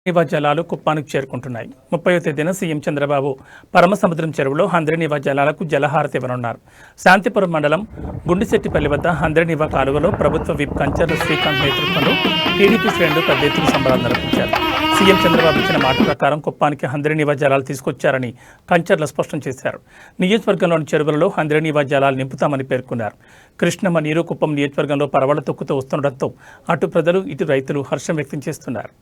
నివా జలాలు కుప్పానికి చేరుకుంటున్నాయి. 30వ తేదీన సీఎం చంద్రబాబు పరమసముద్రం చెరువులో హంద్రీనివా జలాలకు జలహారతి ఇవ్వనున్నారు. శాంతిపురం మండలం గుండిశెట్టిపల్లి వద్ద హంద్రీనివా కాలువలో ప్రభుత్వ విప్ కంచర్ల శ్రీకాంత్ నేతృత్వంలో టీడీపీ శ్రేణులు పెద్ద ఎత్తున సంబరాలు నిర్వహించారు. సీఎం చంద్రబాబు ఇచ్చిన మాట ప్రకారం కుప్పానికి హంద్రీనివా జలాలు తీసుకొచ్చారని కంచర్ల స్పష్టం చేశారు. నియోజకవర్గంలోని చెరువులలో హంద్రీనివా జలాలు నింపుతామని పేర్కొన్నారు. కృష్ణమ్మ నీరు కుప్పం నియోజకవర్గంలో పరవళ్ల తొక్కుతూ వస్తుండటంతో అటు ప్రజలు ఇటు రైతులు హర్షం వ్యక్తం చేస్తున్నారు.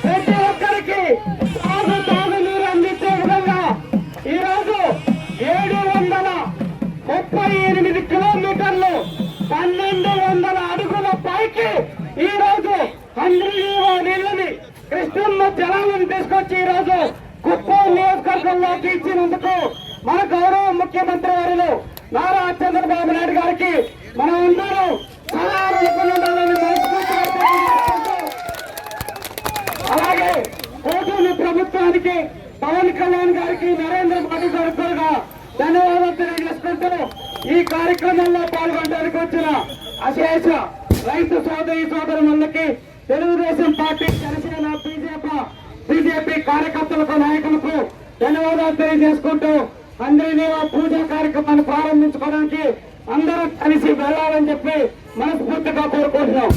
ప్రతి ఒక్కరికి తాగునీరు అందించే విధంగా ఈరోజు 738 కిలోమీటర్లు 1200 అడుగుల పైకి ఈరోజు హంద్రీనివా నీళ్ళని కృష్ణమ్మ జలాలను తీసుకొచ్చి ఈరోజు కుప్పం నియోజకవర్గంలోకి ఇచ్చినందుకు మన గౌరవ ముఖ్యమంత్రి వారిలో నారా చంద్రబాబు నాయుడు గారికి మనం అందరూ అలాగే కూటమి ప్రభుత్వానికి పవన్ కళ్యాణ్ గారికి నరేంద్ర మోడీ గారికి ధన్యవాదాలు తెలియజేసుకుంటూ ఈ కార్యక్రమంలో పాల్గొనడానికి వచ్చిన అశేష రైతు సోదరులందరికీ తెలుగుదేశం పార్టీ జనసేన బీజేపీ కార్యకర్తలకు నాయకులకు ధన్యవాదాలు తెలియజేసుకుంటూ హంద్రీనివా పూజా కార్యక్రమాన్ని ప్రారంభించుకోవడానికి అందరూ కలిసి వెళ్లాలని చెప్పి మనస్ఫూర్తిగా కోరుకుంటున్నాం.